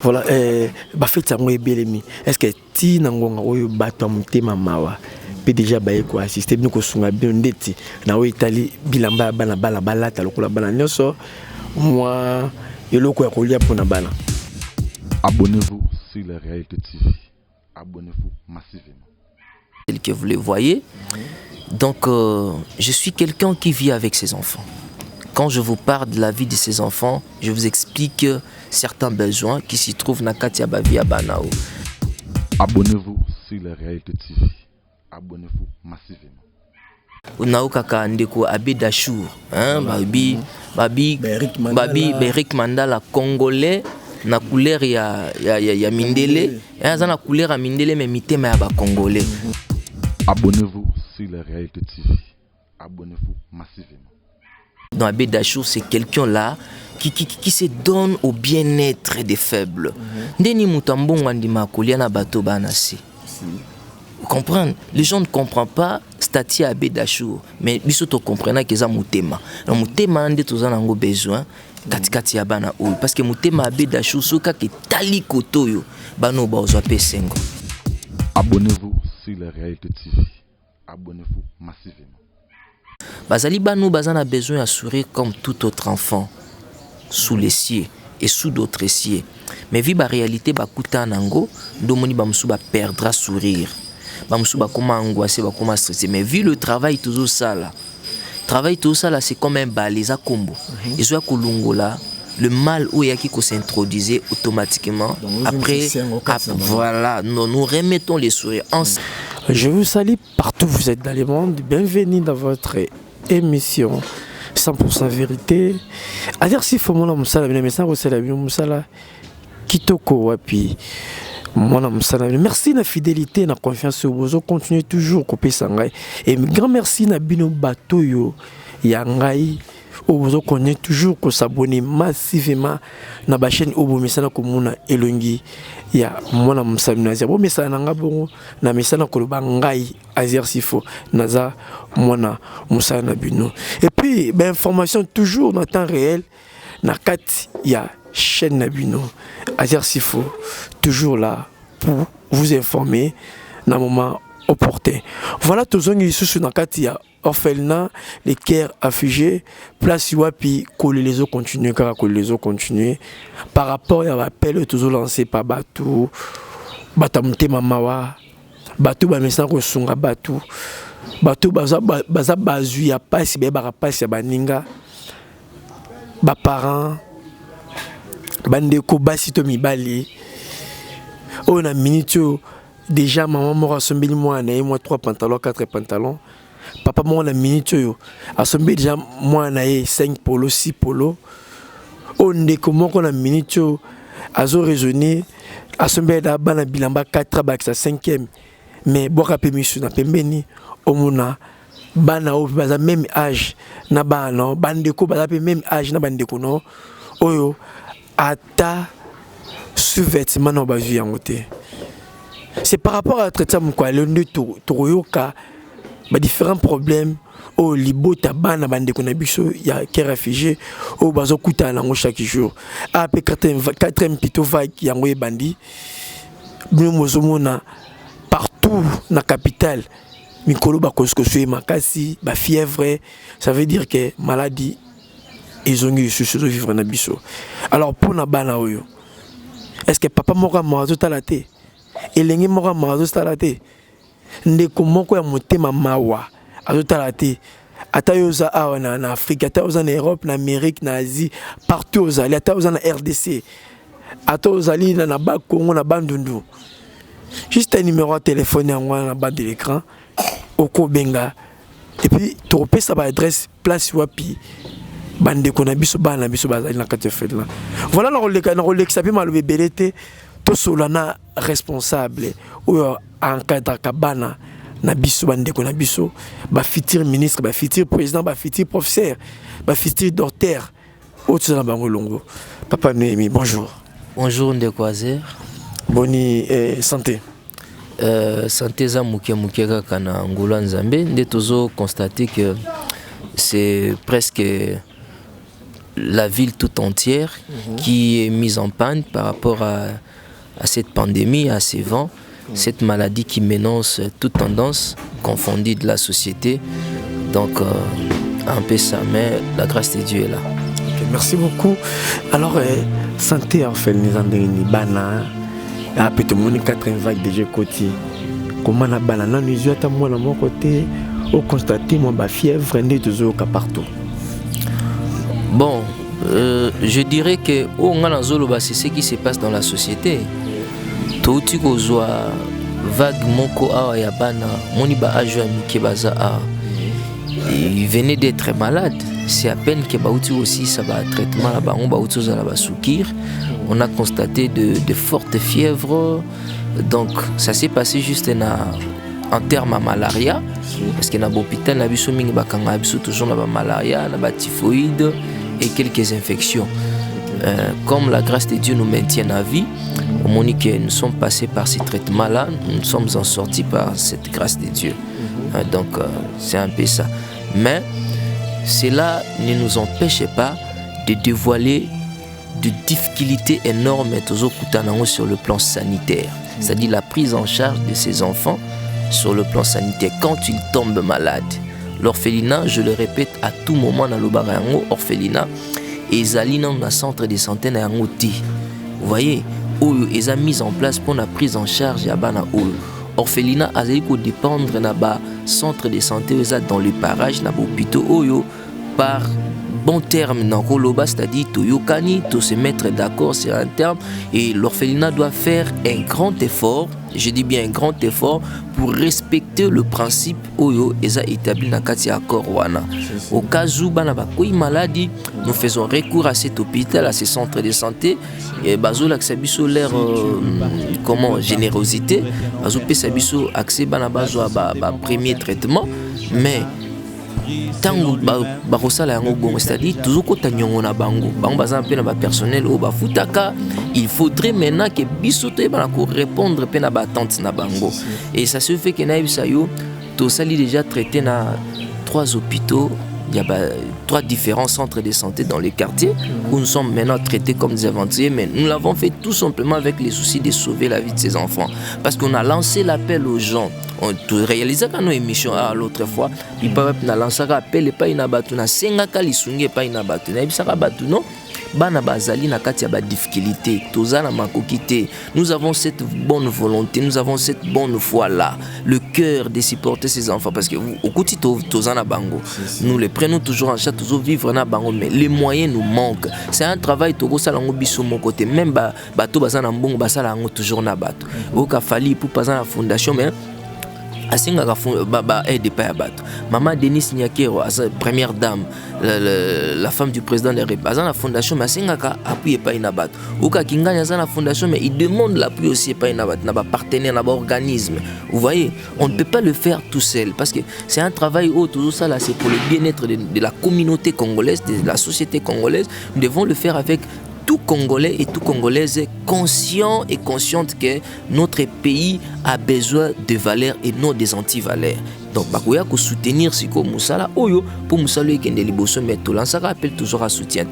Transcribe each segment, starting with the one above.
Voilà, bafeti yango ebelemi. Est-ce que ti nangonga oyo bato mutema mawa pe déjà baye ko assister bino ko sunga bino ndeti na oyo itali bilamba bana bala balata lokola bana nyonso moi eloko ya kolia pona bana. Abonnez-vous sur la Réalité TV. Abonnez-vous massivement. Tel que vous le voyez. Donc, je suis quelqu'un qui vit avec ses enfants. Quand je vous parle de la vie de ses enfants, je vous explique certains besoins qui s'y trouvent dans Katia Bavia Banao. Abonnez-vous sur la Réalité TV. Abonnez-vous massivement. Unao kaka ndeko Abedachour, hein, babi Beric Mandala congolais na couleur ya mindele, hein, na couleur ya mindele mais mitema ya ba congolais. Abonnez-vous sur la Réalité TV. Abonnez-vous massivement. Dans Abedachour, c'est quelqu'un là qui se donne au bien-être des faibles. Ndeni mutambongo ndima kolia na bato banasi. Vous comprenez? Les gens ne comprennent pas Stati Abedachour, mais biso to comprendre que ça mutema. Donc mutema ndé tozana ngo besoin katikati ya bana oyo parce que mutema Abedachour soka ke tali kotoyo bano ba ozwa pesengo. Abonnez-vous sur la Réalité TV. Abonnez-vous massivement. Bazali bano bazana besoin d'assurer comme tout autre enfant sous les cieux et sous d'autres cieux. Mais vu la réalité bakuta nango, domoni bamsu ba perdra sourire. Bamsu ba comment angoissé, ba comment stressé. Mais vu le travail toujours ça là. Travail tout ça là, c'est comme un balai à combo. Et soit kulungola, le mal où yaki ko s'introduisait automatiquement. Après, voilà, nous remettons les sourires ensemble. Je vous salue partout où vous êtes dans le monde. Bienvenue dans votre émission 100% vérité. À dire si faut mon musala mais ça c'est la musala kitoko wapi mon musala. Merci na fidélité na confiance vous continuez toujours couper sangai et grand merci na bino batoyo yangai vous connaissez toujours que s'abonner massivement na ba chaîne obo misala ko muna elongi ya mwana msamina bo misala nanga bongo na misala ko ba ngai azir sifo naza mwana musala na bino et puis ben information toujours dans temps réel na kati ya chaîne na bino azir sifo toujours là pour vous informer na moment opportun. Voilà tous les sous na kati ya orphelinat, les cœurs affligés, place wapi coller les eaux continuer car coller les eaux continuer par rapport à l'appel toujours lancé par Batou Batamute Mamawa Batou ba message ko sunga Batou baza bazu ya passe be ba passe ya baninga ba parents bandeko basito mibali on a minute déjà maman m'a sombeli moi 3 pantalons 4 pantalons. Papa moi la minute yo asombe déjà moi na 5 polo 6 polo on est comment qu'on a minute yo azo raisonner asombe da bana bilamba 4 ba sa 5e mais boka pe misu na pembeni omuna bana o baza même âge na bana bandeko baza pe même âge na bandeko no oyo ata sous-vêtement na bazu yangote. C'est par rapport à traitement quoi le toyoka ba différents problèmes au libota bana bande ko na biso ya ke réfugié au bazo kuta nango chaque jour après 4e pito vague yango e bandi bino mozomona partout na capitale mikolo ba kosko sué makasi ba fièvre ça veut dire que maladie ils ont eu sur vivre na biso. Alors pour na bana oyo est-ce que papa moko mazo talaté elengi moko mazo talaté ndeko moko ya motema mawa azotala te ata yoza awa na Afrique ata yoza na Europe na Amérique na Asie partout ozali ata yoza na RDC ata ozali na ba Congo na bandundu juste un numéro de téléphone yango na bas de l'écran okobenga et puis to pesa ba adresse place wapi bandeko na biso bana biso bazali na kati fait là voilà na roleka pe malobe belete to solana responsable ou encadre kabana na biso bandeko na biso ba futur ministre ba futur président ba futur professeur ba futur docteur autre na bango longo papa Noémie bonjour. Bonjour Ndekwazer. Boni santé. Santé za muke kaka na ngolo nzambe nde tozo constater que c'est presque la ville tout entière qui est mise en panne par rapport à cette pandémie, à ces vents, cette maladie qui menace toute tendance confondue de la société. Donc, un peu ça, mais la grâce de Dieu est là. Okay, merci beaucoup. Alors, santé en fait, les andrini bana, après tout le monde 4 vagues déjà côté. Comment la banane nous yeux à moi dans mon côté, au constater mon fièvre n'est toujours qu'à partout. Bon, je dirais que c'est ce qui se passe dans la société. Tout ce qu'on voit vague moko awa ya bana, moni ba ajo amike baza a. Il venait d'être malade. C'est à peine que Baouti aussi ça va traitement là-bas, on Baouti ça va soukir. On a constaté de fortes fièvres. Donc ça s'est passé juste en termes à malaria, parce que dans l'hôpital, on a toujours la malaria, la typhoïde et quelques infections. Comme la grâce de Dieu nous maintient à vie, on m'a dit que nous sommes passés par ces traitements-là, nous sommes en sortis par cette grâce de Dieu. Donc c'est un peu ça. Mais cela ne nous empêche pas de dévoiler de difficultés énormes sur le plan sanitaire. C'est-à-dire la prise en charge de ces enfants sur le plan sanitaire quand ils tombent malades. L'orphelinat, je le répète à tout moment dans le barango, orphelinat, et ils allaient dans un centre de santé na ngoti. Vous voyez, ils ont mis en place pour la prise en charge ya bana olu. Orphelinat a dépendre na ba centre de santé dans les parages na hôpitaux oyo par bon terme dans Koloba, c'est-à-dire Toyokani, tout se mettre d'accord sur un terme, et l'orphelinat doit faire un grand effort, je dis bien un grand effort, pour respecter le principe Oyo Eza établi dans Kati Accord Wana. Au cas où bana bakoy maladie, nous faisons recours à cet hôpital, à ces centres de santé, et bazo l'accès l'air comment générosité, bazo pesabiso accès bana bazo ba premier traitement, mais tango bakosala yango bongo, c'est-à-dire toujours kota nyongo na bango baza pe na ba personnel o ba futaka, il faudrait maintenant que biso to ba ko répondre pe na ba attente na bango, et ça se fait que na ibisa yo to sali déjà traité na 3 hôpitaux. Il y a 3 différents centres de santé dans les quartiers où nous sommes maintenant traités comme des aventuriers, mais nous l'avons fait tout simplement avec les soucis de sauver la vie de ces enfants. Parce qu'on a lancé l'appel aux gens. On réalisait quand nos émissions l'autre fois, il a lancé l'appel et pas une abattu, na sengaka lisungi pas une abattu, na ibisaka abattu non. Bana bazali na kati ya ba difficulté, tozana makokité. Nous avons cette bonne volonté, nous avons cette bonne foi là, le cœur de supporter ces enfants, parce que au quotidien tozana bango, nous les prenons toujours en charge, toujours vivre na bango, mais les moyens nous manquent. C'est un travail togo salango biso mon côté, même bato bazana mbongo basala ngo toujours na bato. Oka fali pour bazana fondation, mais asinga aide pas bato. Maman Denise Nyakero, première dame, la femme du président de la République, la fondation, mais asinga appuie pas une bato. Oka Kinganya la fondation, mais il demande l'appui aussi pas une bato, n'a pas partenaire, n'a pas organisme. Vous voyez, on ne peut pas le faire tout seul, parce que c'est un travail où tout ça là, c'est pour le bien-être de la communauté congolaise, de la société congolaise. Nous devons le faire avec tout Congolais et tout Congolaise conscient et consciente que notre pays a besoin de valeurs et non des anti-valeurs. Donc, bakoya ko soutenir siko musala oyo pour musala ekende liboso, mais to lansaka appel toujours à soutien.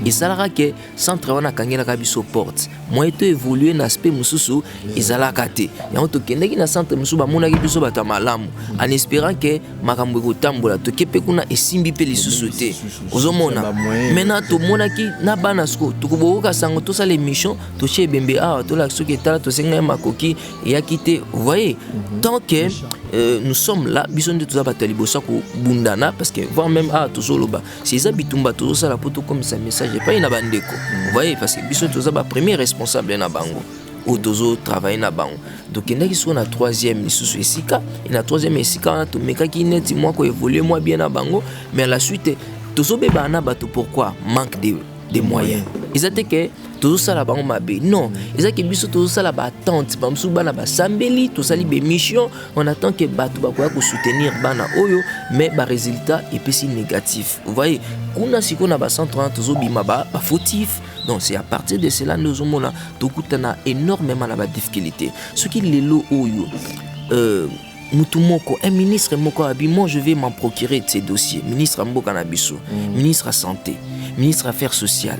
Et ça la que centre wana kangela ka biso porte. Moi to évoluer na aspect mususu ezalaka te. Ya to kende ki na centre mususu ba mona ki biso bata malamu en espérant que makambo ko tambola to kepe kuna esimbi pe lisusu te. Ozomona. Maintenant to mona ki na bana sko to ko boka sango to sa les missions to chez bembe to la soki tala to senga makoki ya kite. Vous voyez, tant que nous sommes là, besoin de tout ça batali bosako bundana, parce que voire même toujours loba c'est ça bitumba toujours ça la poto comme ça message pas ina bandeko. Vous voyez, parce que besoin de tout ça ba premier responsable na bango ou toujours travailler na bango. Donc il y a qui sont na troisième lisusu esika, et na troisième esika to meka ki net moi ko évoluer moi bien na bango, mais à la suite toujours beba na bato. Pourquoi? Manque de moyens. Ils étaient que tout ça là-bas on m'a bé. Non, ils étaient que biso tout ça là-bas attente. Par exemple, bana ba sambeli, tout ça libe mission. On attend que bato ba quoi soutenir bana oyo, mais ba résultat est si négatif. Vous voyez, kuna siko na ba centre toujours bima ba fautif. Donc c'est à partir de cela nous avons là tout kutana énormément la difficulté. Ce qui les lo oyo Mutumoko, un ministre moko abi, moi je vais m'en procurer de ces dossiers. Ministre Mboka Nabiso, ministre à santé. ministre affaires sociales.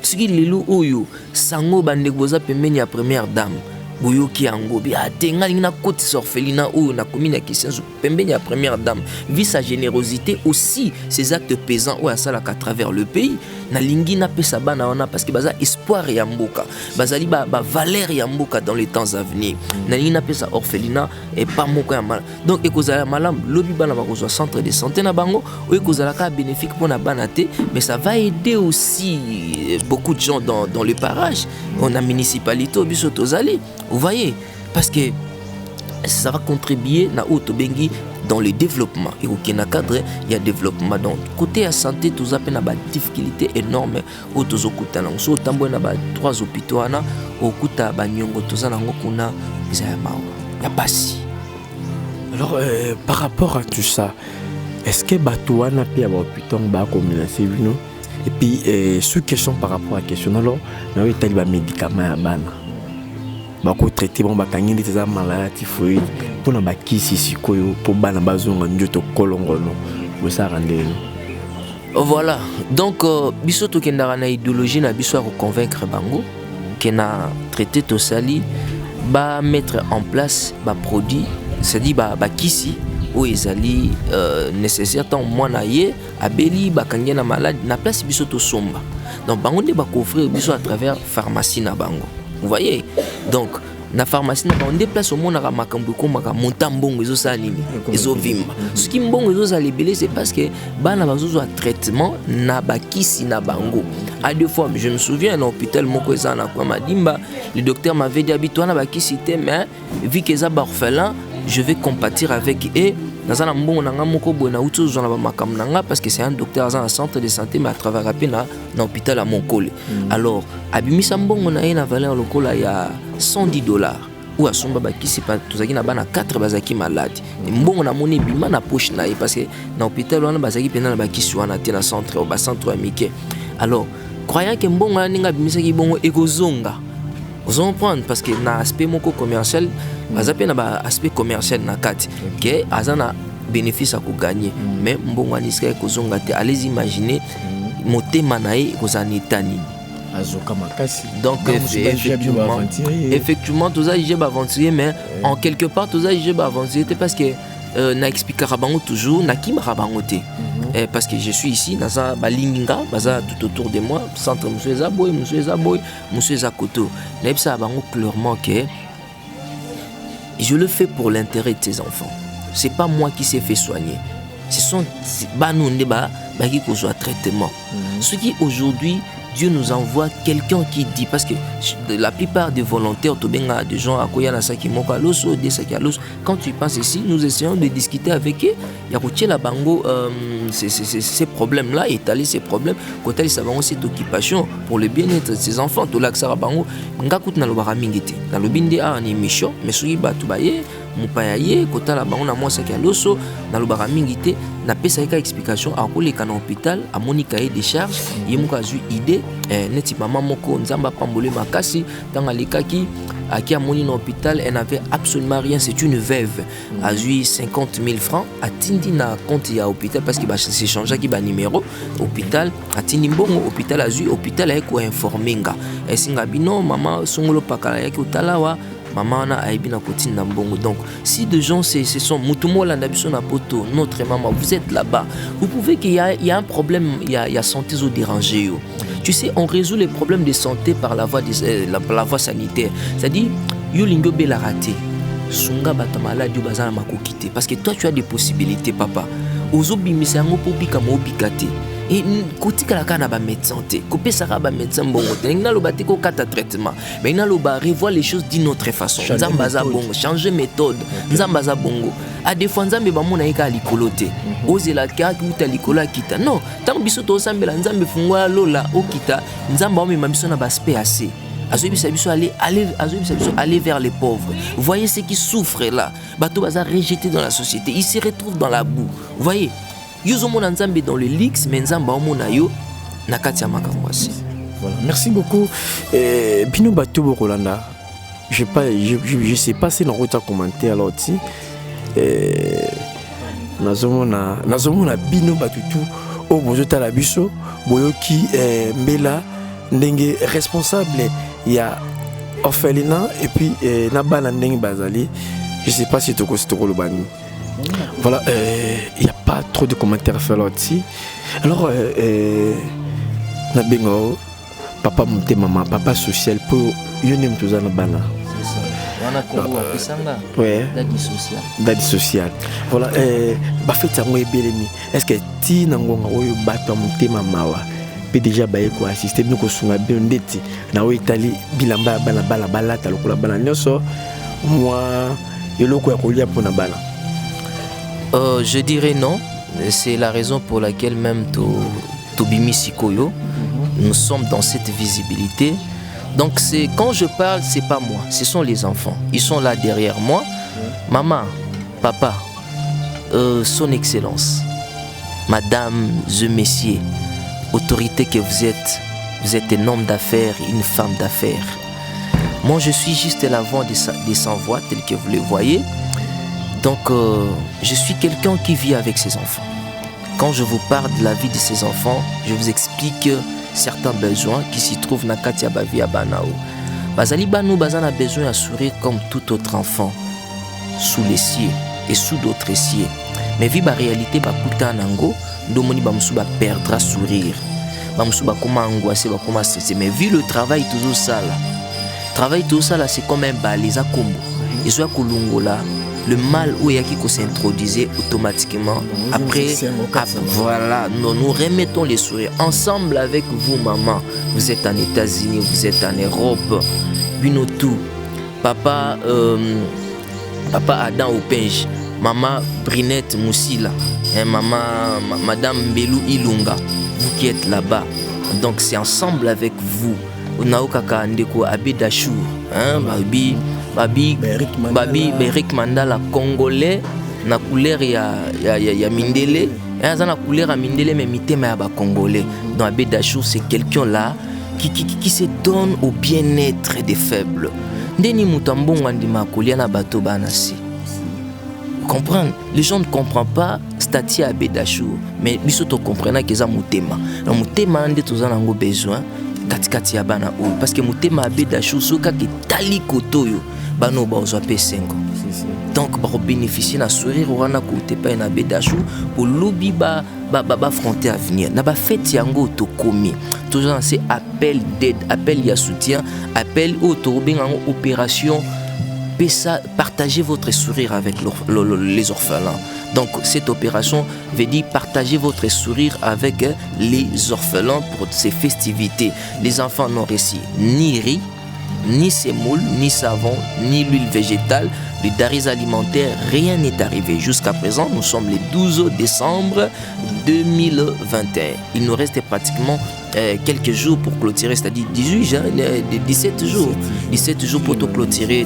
Ce qui lelo oyo sango bande boza pembeni ya première dame. Boyoki yango bi atenga na côté orphelinat oyo na commune ya Kisenzo pembeni ya première dame. Vu sa générosité aussi ses actes pesants ou à ça à travers le pays na lingi na pesa bana wana parce que baza espoir ya mboka. Bazali ba valeur ya mboka dans les temps à venir. Na lingi na pesa orphelinat et pas moko ya mal. Donc ekozala malam lobi bana ba kozwa centre de santé na bango ou ekozala ka bénéfique pour na bana te mais ça va aider aussi beaucoup de gens dans le parage. On a municipalité au biso tozali. Vous voyez, parce que ça va contribuer na Otobengi dans le développement. Et au Kenya cadre, il y a développement. Donc, côté la santé, tout ça a une difficulté énorme. Au Tozokuta, so tambo na ba 3 hôpitaux ana, au Kuta Banyongo, tout ça nango kuna, il y a pas si. Alors, par rapport à tout ça, est-ce que Batouana peut avoir hôpital ba comme la Sévino? Et puis, sous question par rapport à la question, alors, il y a des médicaments à bana. Bako traité bon bakangi des maladies typhoïde pour na bakisi sikoyo pour bana bazonga njoto kolongo no pour ça rendre. Voilà. Donc biso to kendara na idéologie na biso ko convaincre bango que na traité to sali ba mettre en place ba produit c'est-à-dire ba kisi ou ezali nécessaire tant mwana ye abeli bakangi na malade na place biso to somba. Donc bango de ba offrir biso à travers pharmacie na bango. Vous voyez, donc na pharmacie on déplace au monde à makambo komaka montambongo ezo salini ezo vimba. Ce qui mbongo ezo salibele c'est parce que bana bazozo a traitement na bakisi na bango. À 2 fois, je me souviens à l'hôpital moko eza na kwa madimba, le docteur m'avait dit habitona bakisi te mais vu que eza orphelin, je vais compatir avec eux. Dans un bon nanga moko bona uto zona ba makam nanga parce que c'est un docteur dans un centre de santé mais à travers rapina na hôpital à Monkole. Alors abimisa mbongo na ina valeur lokola ya $110 ou à somba ba kisi pa tozaki na bana 4 bazaki malade. Mbongo na moni bima na poche na parce que na hôpital wana bazaki pena na ba kisi wana te na centre au ba centre amike. Alors croyant que mbongo na ninga bimisa ki bongo ekozonga. Vous comprenez parce que na aspect moko commercial bazape na ba aspect commercial na kati que azana bénéfice à ko gagner mais mbongo aniska kozonga te. Allez imaginer motema nae kozanetani azoka makasi. Donc effectivement tout ça j'ai ba aventurier mais en quelque part tout ça j'ai ba aventurier parce que na expliquera bango toujours na kimara bango te. Parce que je suis ici dans un balinga baza tout autour de moi centre monsieur Zaboy monsieur Zakoto n'ebsa bango clairement que je le fais pour l'intérêt de ces enfants. C'est pas moi qui s'est fait soigner. Ce sont banonde ba qui kozwa traitement. Ce qui aujourd'hui Dieu nous envoie quelqu'un qui dit, parce que la plupart des volontaires, des gens à quand tu penses ici, nous essayons de discuter avec eux. Il y a la bango, ces problèmes-là, étaler ces problèmes, côté cette occupation pour le bien-être de ces enfants. Tout l'accès bango, ngakut na lobara mingiti. Na lobinde a ni mission, mais soki batu baye, mupayaye, kota la bango na mwasa ki aloso, na lobara mingiti, na pesa eka explication à quoi les canaux hôpital, à Monica et des charges, yemuka a eu idée, neti maman moko nzamba pambole makasi, dans alikaki, à qui a moni dans l'hôpital, elle n'avait absolument rien, c'est une veuve, a eu 50 000 francs, à tindi na compte ya hôpital, parce qu'il va s'échanger qui ba numéro, hôpital, à tindi mbongo, hôpital a eu, hôpital a eko informé nga, et singa bino, maman, songolo pakala yaki utalawa, maman na aibina kotine na mbongo. Donc si des gens ce sont mutumo la nabiso na poto, notre maman, vous êtes là-bas, vous pouvez qu'il y a un problème, il y a santé au dérangé. Tu sais, on résout les problèmes de santé par la voie la voie sanitaire. C'est-à-dire yo lingo bela raté. Sunga bata malade yo bazana makokite parce que toi tu as des possibilités papa. Ozobi misango po bika mo bikate. Et côté kalaka na ba médecin te. Kopé sara ba médecin bongo. Ngina lo batiko kata traitement. Mais ngina lo ba revoir les choses d'une autre façon. Nzambaza bongo, changer méthode. Nzambaza bongo. A des fois nzambe ba mona eka likolote. Ozela ka kuta likolo kita. Non, tant biso to sambela nzambe fungwa lola okita. Nzamba o mema biso na ba SPAC. Aller vers les pauvres. Vous voyez ceux qui souffrent là. Bato baza rejetés dans la société. Ils se retrouvent dans la boue. Vous voyez. Yo mona nzambe dans le lix, mais nzamba omona yo nakati ya makamwasi. Voilà. Merci beaucoup. Bino bato bokolanda. Je sais pas si on a commenté alors aussi. Nazomona bino batutu o bozotala biso boyoki mbela ndenge responsable ya orphelinat et puis na bana ndenge bazali. Je sais pas si tu connais le bani. Voilà, il n'y a pas trop de commentaires à faire là-dessus. Alors, na bengo papa monté maman, papa social pour yonem tout ça na bana. C'est ça. Wana kongo apesanga. Ouais. Dadi social. Dadi social. Voilà, ba fait ça moi belemi. Est-ce que ti nangonga oyo bato monté maman wa? Pe déjà ba ko assister nous ko sunga bien ndeti. Na o Italie bilamba bana bala bala ta lokola bana nyoso. Moi eloko ya kolia pour na bana. Je dirais non. C'est la raison pour laquelle même Tobimi Sikoyo, nous sommes dans cette visibilité. Donc quand je parle, c'est pas moi, ce sont les enfants. Ils sont là derrière moi. Maman, papa, son excellence, madame, messieurs, autorité que vous êtes un homme d'affaires, une femme d'affaires. Moi, je suis juste la voix des sans-voix, tel que vous le voyez. Donc, je suis quelqu'un qui vit avec ses enfants. Quand je vous parle de la vie de ses enfants, je vous explique certains besoins qui s'y trouvent dans Katia Bavi à Banao. Bazali Banou Bazan a besoin de sourire comme tout autre enfant, sous les cieux et sous d'autres cieux. Mais vu la réalité, Bakuta Nango, Domoni Bamsuba perdra sourire. Bamsuba comment angoissé, comment stressé. Mais vu le travail toujours ça là, c'est comme un balai à combo. Et soit Kolungola, le mal où il y a qui s'introduisait automatiquement. Après, voilà, nous remettons les sourires ensemble avec vous, maman. Vous êtes en États-Unis, vous êtes en Europe. Binotou, papa Adam Openge, maman Brinette Moussila, madame Belou Ilunga, vous qui êtes là-bas. Donc c'est ensemble avec vous. Naokaka Ndeko Abedachour, Babi Beric Mandala Congolais na couleur ya Mindele, na couleur ya Mindele mais mitema ya ba Congolais. Donc Abedachour c'est quelqu'un là qui se donne au bien-être des faibles. Ndeni Mutambongo andima kolia na bato banasi. Comprendre, les gens ne comprennent pas Stati Abedachour, mais biso to comprendre que ça mutema. Na mutema ande tozana ngo besoin katikati ya bana o parce que mutema Abedachour soka ke tali kotoyo bano ba ozope sengo. Donc ba bénéficier na sourire wana côté pa na Abedachour pour lobi ba affronter avenir. Na ba fête yango to komi. Toujours c'est appel d'aide, appel ya soutien, appel au torbenga opération. Partagez votre sourire avec les orphelins. Donc cette opération veut dire partager votre sourire avec les orphelins pour ces festivités. Les enfants n'ont reçu ni riz, ni semoule, ni savon, ni l'huile végétale, les denrées alimentaires, rien n'est arrivé. Jusqu'à présent, nous sommes le 12 décembre 2021. Il nous reste pratiquement quelques jours pour clôturer, c'est-à-dire 17 jours. 17 jours pour clôturer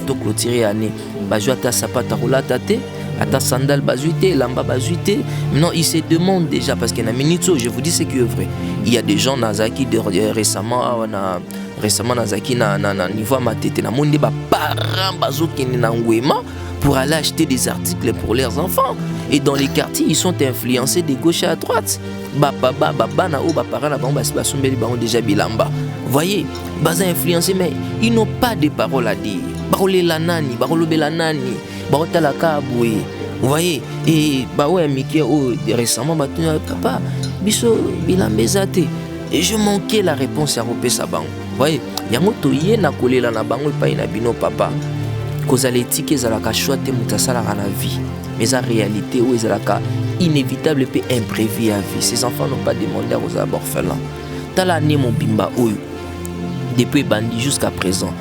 l'année. Bajou ta sapata roula tate, ata sandal bazuité, lamba bazuité. Non, il se demande déjà parce qu'il y a minito, je vous dis ce qui est vrai. Il y a des gens nazaki récemment nazaki na niveau matete na monde ba parents bazoki na ngwema pour aller acheter des articles pour leurs enfants. Et dans les quartiers, ils sont influencés de gauche à droite. Bana ou parents là ont déjà bilamba. Voyez, baza influencés mais ils n'ont pas de paroles à dire. Barole la nani, barole la nani, barota la kaboué. Vous voyez, et ouais Mickey récemment papa biso bilambezate. Et je manquais la réponse à Ropé Saban. Vous voyez, yango toye na kolela na bango pa ina bino papa. Cause l'éthique ezalaka choite mutasala na vie. Mais en réalité où ezalaka inévitable et imprévu à vie. Ces enfants n'ont pas demandé aux orphelins. Tala né mon bimba oyo. Depuis bandi jusqu'à présent.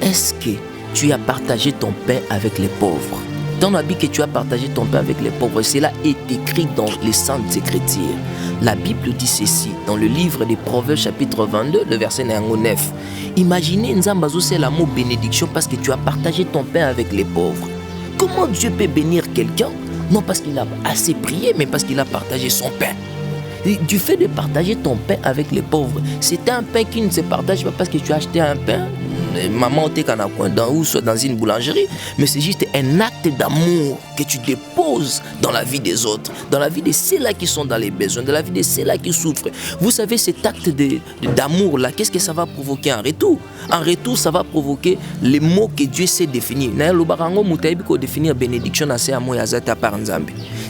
Est-ce que tu as partagé ton pain avec les pauvres? Dans la Bible que tu as partagé ton pain avec les pauvres, cela est écrit dans les Saintes Écritures. La Bible dit ceci dans le livre des Proverbes chapitre 22, le verset 9. Imaginez Nzambazo c'est la mot bénédiction parce que tu as partagé ton pain avec les pauvres. Comment Dieu peut bénir quelqu'un? Non parce qu'il a assez prié, mais parce qu'il a partagé son pain. Et du fait de partager ton pain avec les pauvres, c'est un pain qui ne se partage pas parce que tu as acheté un pain maman ou soit dans une boulangerie, mais c'est juste un acte d'amour que tu déposes dans la vie des autres, dans la vie de ceux-là qui sont dans les besoins, dans la vie de ceux-là qui souffrent. Vous savez, cet acte d'amour là, qu'est-ce que ça va provoquer en retour? En retour, ça va provoquer les mots que Dieu sait définir. Définir bénédiction,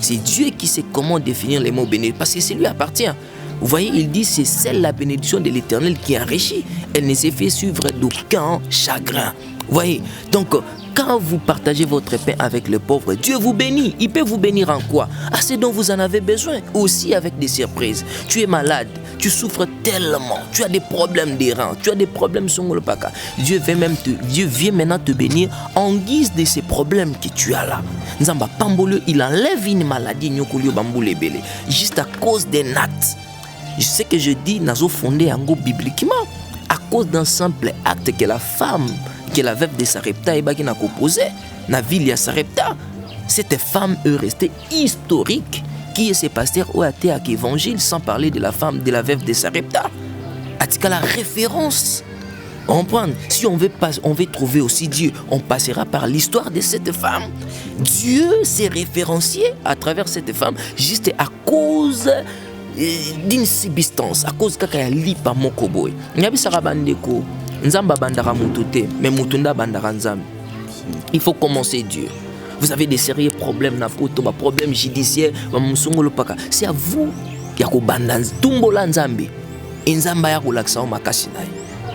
c'est Dieu qui sait comment définir les mots bénédiction, parce que c'est lui appartient. Vous voyez, il dit c'est celle la bénédiction de l'Éternel qui enrichit. Elle ne s'est fait suivre d'aucun chagrin. Vous voyez, donc quand vous partagez votre pain avec le pauvre, Dieu vous bénit. Il peut vous bénir en quoi? À ce dont vous en avez besoin, aussi avec des surprises. Tu es malade, tu souffres tellement, tu as des problèmes des reins, tu as des problèmes sur le paka. Dieu vient maintenant te bénir en guise de ces problèmes que tu as là. Nzamba Pambolo, il enlève une maladie juste à cause d'un acte. Je sais que je dis, nazo fondé en go bibliquement, à cause d'un simple acte que la femme, que la veuve de Sarepta et qui n'a composé, na ville ya Sarepta. Cette femme est restée historique, qui est ce pasteur ou athée à l'évangile, sans parler de la femme, de la veuve de Sarepta. A-t-il la référence? On prend, si on veut trouver aussi Dieu, on passera par l'histoire de cette femme. Dieu s'est référencié à travers cette femme, juste à cause d'une substance, à cause kaka ya lipa moko boy. Nyabi sarabandeko, nzamba bandara mutute, mais mutunda bandara nzambe. Il faut commencer Dieu. Vous avez des sérieux problèmes na poto, ba problème judiciaire, ba musongolo paka. C'est à vous ya ko bandanz tumbola nzambe. Nzamba ya ko laksa makasi naye.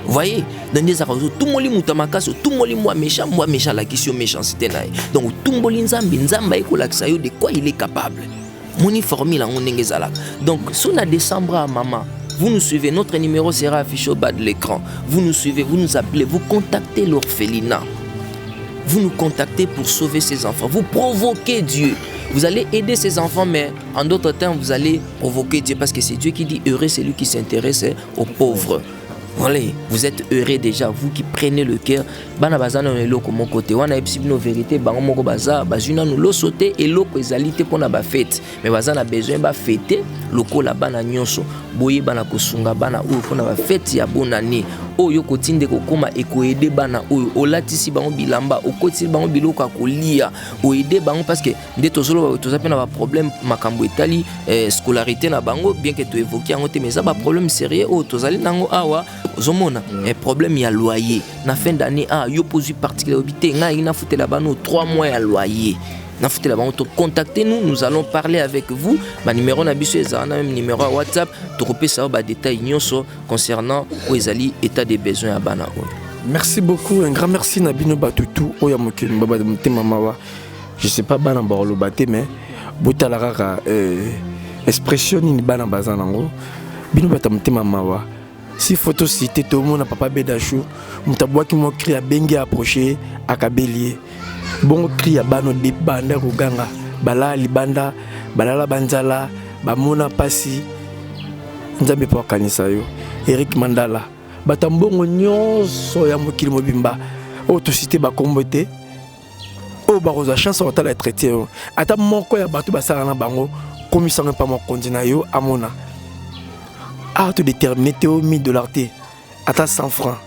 Vous voyez, dans des arrosos, tout le monde mutamakaso, tout le monde moi méchant la question méchanceté naye. Donc tout le nzambe nzamba ya ko laksa yo de quoi il est capable. Moni formule en ngezala. Donc, si on a décembre à maman, vous nous suivez, notre numéro sera affiché au bas de l'écran. Vous nous suivez, vous nous appelez, vous contactez l'orphelinat. Vous nous contactez pour sauver ces enfants. Vous provoquez Dieu. Vous allez aider ces enfants, mais en d'autres termes, vous allez provoquer Dieu parce que c'est Dieu qui dit heureux c'est lui qui s'intéresse aux pauvres. Voilà, vous êtes heureux déjà, vous qui prenez le cœur. Bana bazana on est là comme côté. Wana epsibi nos vérités, bango moko baza, bazuna nous lo sauter et loko ezalité pour na ba fête. Mais bazana besoin ba fêter loko la bana nyonso. Boye bana kosunga bana oyo pour na ba fête ya bonne année. Oyo kotinde kokoma ekoede bana oyo olatisi bango bilamba, okotisi bango biloko akolia, oede bango parce que nde tozolo tozape na ba problème makambo etali scolarité na bango bien que tu évoquer en mais ça ba problème sérieux o tozali nango awa. Zomona, un problème, il y a loyer. Na fin d'année, yo pose particularité. Il na foutu là-bas 3 mois à loyer. Na foutu là-bas, contactez-nous, nous allons parler avec vous. Ma numéro na biso ezana même numéro à WhatsApp. Tu peux savoir des détails concernant Oezali état des besoins à bana. Merci beaucoup, un grand merci Nabino Batutu Oya Mokene Baba de Mamawa. Je sais pas bana borlo baté mais botalara expression ni bana bazanango. Bino batamte Mamawa. Si photo cité tout le monde a papa Bédachou, mutaboua qui m'a crié à Bengue approché à Kabelier. Bon cri à Bano de Banda Ruganga, Bala Libanda, Balala Banzala, Bamona Passi, Nzambe pour Kanisayo, Eric Mandala, Batambongo Nyon, Soya Mokil Mobimba, auto cité Bakombote, oh Barosa chance on t'a la traité. Ata mon quoi Batou Basarana Bango, comme ils sont pas mon condinayo, Amona. À te déterminer théomie de l'arté à 100 francs,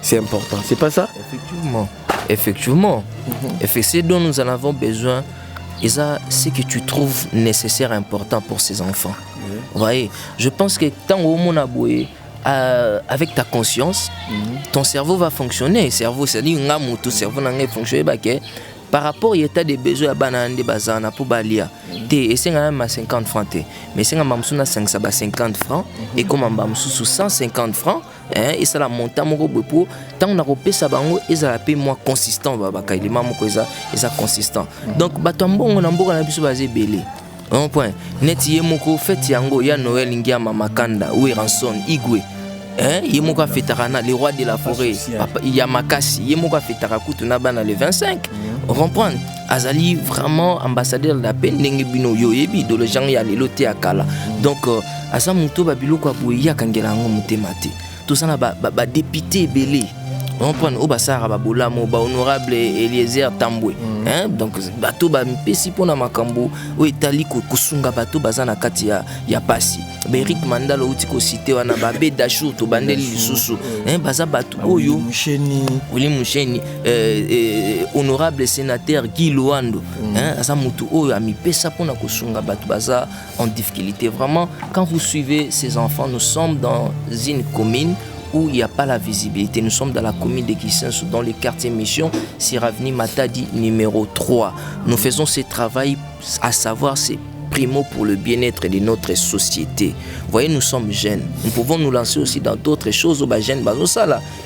c'est important, c'est pas ça? Effectivement. Et c'est dont nous en avons besoin. Et ça, c'est que tu trouves nécessaire, important pour ces enfants. Vous voyez, je pense que tant au monde avec ta conscience, ton cerveau va fonctionner. Cerveau, c'est-à-dire ton cerveau n'a pas fonctionné. Par rapport à l'état des besoins à banane de bazana pour balia, et c'est à 50 francs, mais c'est à 550 francs et comme on sous 150 francs, et ça la monte à mon pour tant on a repé ça bango et ça la paie moins consistant babaka il est maman ça consistant. Donc batambo on a beaucoup la biso basé belé. Un point. Net yemoko fait yango ya Noël ngia mamakanda ou ranson igwe. Yemoka fetarana les rois de la forêt Yamakasi Yemoka fetara kutuna bana le 25. On comprend Azali vraiment ambassadeur de la paix ndenge bino yoyebi de le gens ya leloté akala. Donc asa muto babilo kwa boya kangela ngo mutemate. Tout ça na ba député belé. on prend au basara babolamo ba honorable Eliezer Tambwe hein donc bato ba mpesi pona makambo o etali ko kusunga bato bazana kati ya pasi Eric Mandala uti ko cité wana ba Bedachou to bandeli lisusu hein baza bato oyo Willy Musheni honorable sénateur Guy Loando hein asa mutu oyo amipesa pona kusunga bato baza en difficulté. Vraiment quand vous suivez ces enfants, nous sommes dans une commune où il n'y a pas la visibilité. Nous sommes dans la commune de Kisensu, dans le quartier Mission, Siravni Matadi numéro 3. Nous faisons ce travail, à savoir c'est primo pour le bien-être de notre société. Vous voyez, nous sommes jeunes. Nous pouvons nous lancer aussi dans d'autres choses, jeunes,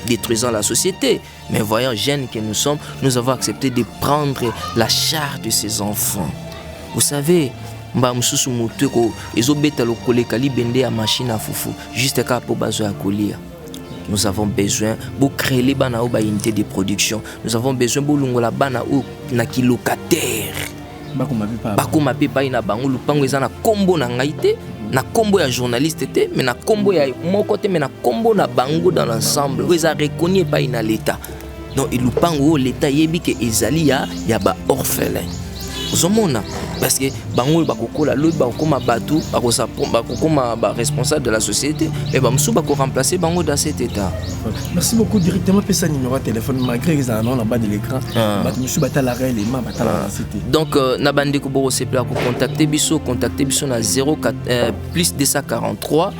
détruisant la société. Mais voyons, jeunes que nous sommes, nous avons accepté de prendre la charge de ces enfants. Vous savez, juste pour bazo à colia. Nous avons besoin de créer les bana unité de production. Nous avons besoin de longola bana ou na ki locataire. Bakoma pepa ina bango lupango eza na kombo na ngaite, na kombo ya journaliste te, mais na kombo ya moko te, mais na kombo na bango dans l'ensemble. Ils a reconnu pas ina l'état. Donc il lupango l'état yebi que ezali ya ba orphelin. Zomona parce que bango bakokola l'autre bakoma batu bakoma ba responsable de la société et bamsu bako remplacer bango dans cet état. Merci beaucoup. Directement pesa numéro de téléphone malgré qu'ils en ont en bas de l'écran monsieur batala réellement batala cité. Donc na bande ko boro c'est pour contacter biso na 04 plus 243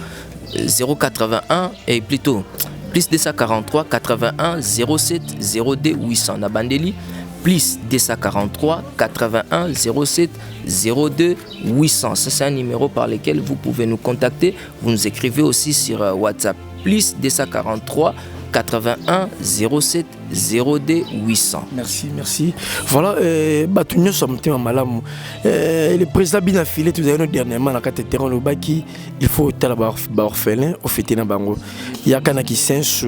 081 et plutôt plus 243 81 07 02 800 na bandeli plus 243 81 07 02 800. C'est un numéro par lequel vous pouvez nous contacter. Vous nous écrivez aussi sur WhatsApp. Plus 243 81 07 02 800. Merci. Voilà, Batunyo Somtima Malam. Le président Bina Filé, tout à l'heure, dernièrement, la cathédrale au Baki, il faut être orphelin, au fait, na bango. Il y a Kanaki Sensu,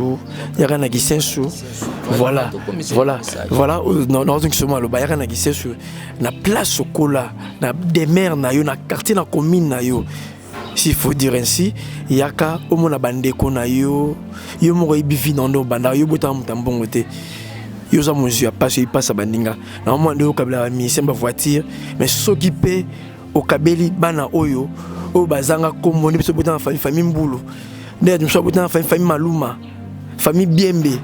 voilà. Non, il y a Kanaki Sensu, na place au cola, na des mères, na yo, na quartier, na commune, na yo. S'il faut dire ainsi, il y a qu'à au monde abandé qu'on a yo m'aurait bifi dans nos bandes, yo botam tambongote. Yo za monsieur passe il passe à bandinga. Normalement de kabla mi semba voiture, mais ceux qui paient au kabeli bana oyo, au bazanga comme on est botam famille mbulu. D'ailleurs nous sommes botam famille maluma, famille bienbe.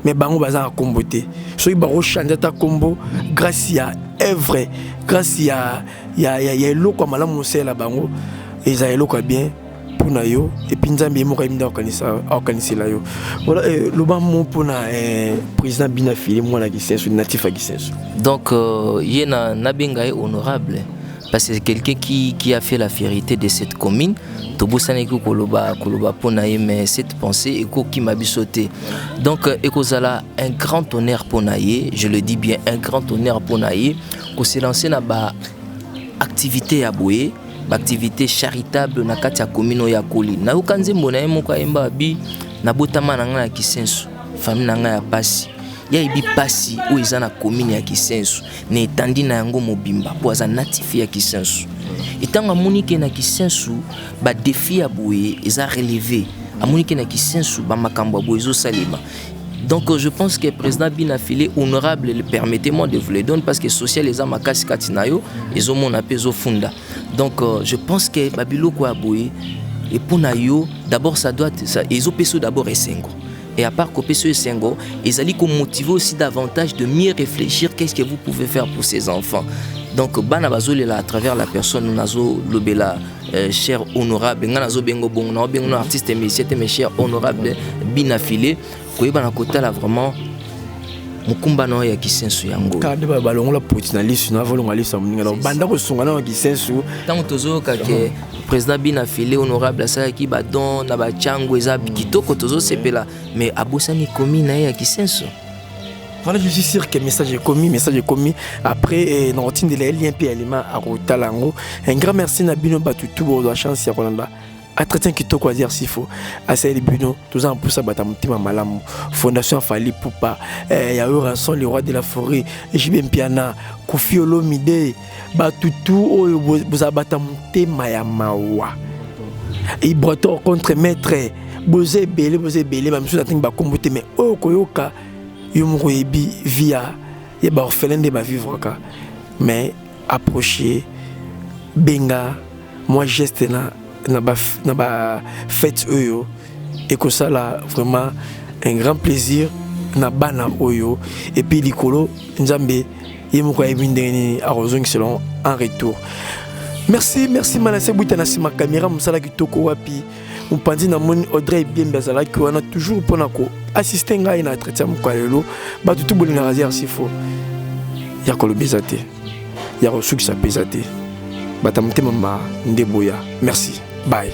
Mais bango bazanga kombote. So ibaro changer ta combo grâce à œuvre, grâce à ya loko malamu la bango. Ils ont le bien pour nayo et puis nous avons organisé là yo. Voilà le bon mot pour na président Bina Filé moi la Gisensu natif à Gisensu. Donc yena nabenga est honorable parce que c'est quelqu'un qui a fait la fierté de cette commune. Tobusane ko koloba pour na mais cette pensée eko qui m'a bisoté. Donc ekozala un grand honneur pour naye, je le dis bien un grand honneur pour naye ko se lancer na ba activité à Boye. Activité charitable na kati ya commune ya Koli. Na ukanze mbona moko ayemba bi na botama na nga ya Kisensu. Famille na nga ya pasi. Ya ibi pasi o eza na commune ya Kisensu. Ne etandi na yango mobimba po aza natif ya Kisensu. Etanga monike na Kisensu ba défi ya boye eza relevé. Amonike na Kisensu ba makambo boye zo salima. Donc je pense que le président Bina Filé honorable, permettez-moi de vous le donner parce que social les amas katinayo ils ont mon appel au funda. Donc je pense que Babilo quoi boye et pour nayo d'abord ça doit ça ils ont peso d'abord esengo. Et à part que peso esengo, ils allaient motiver aussi davantage de mieux réfléchir qu'est-ce que vous pouvez faire pour ces enfants. Donc bana bazole là à travers la personne nazo lobela cher honorable nganazo bengo bon na bengo artiste mais cher honorable Bina Filé koyeba na kota là vraiment mukumba no ya Kisensu yango ka de ba balongo la professionnaliste na volongo ali samuninga na banda ko songa na Kisensu tant tozo ka ke président Bina Filé honorable ça qui ba don na ba chango eza kitoko tozo sepela mais abosani komi na ya Kisensu. Voilà, je suis sûr que le message est commis. Après, dans la routine de l'Elien et l'élément à Rotalango, un grand merci à Bino Batutu pour la chance à Rolanda. À traiter qui t'a quoi dire s'il faut. À ces Bino, tous en plus à Batamutima Malam, Fondation Fali Poupa, Yaouranson, le roi de la forêt, Jibem Piana, Kofi Olomide, Batutu, vous abatamute Mayamawa. Et Breton contre maître, Bosé Belé, même si on a un comboté, mais oh, Koyoka. yo moko yebi via ya ba orphelin de ba vivre ka mais approcher benga moi geste na ba fête oyo et que ça là vraiment un grand plaisir na bana oyo et puis likolo nzambe yemoko yebi ndeni arozong selon en retour. Merci Manassé Boutana ma caméra musala kitoko wapi Mpandi na moni Audrey bien bazala ki wana toujours pona ko assister ngai na traitement ko lelo ba tout bolinga razier sifo ya ko lobezate ya ko suki sa pesate batamte mama ndeboya. Merci, bye.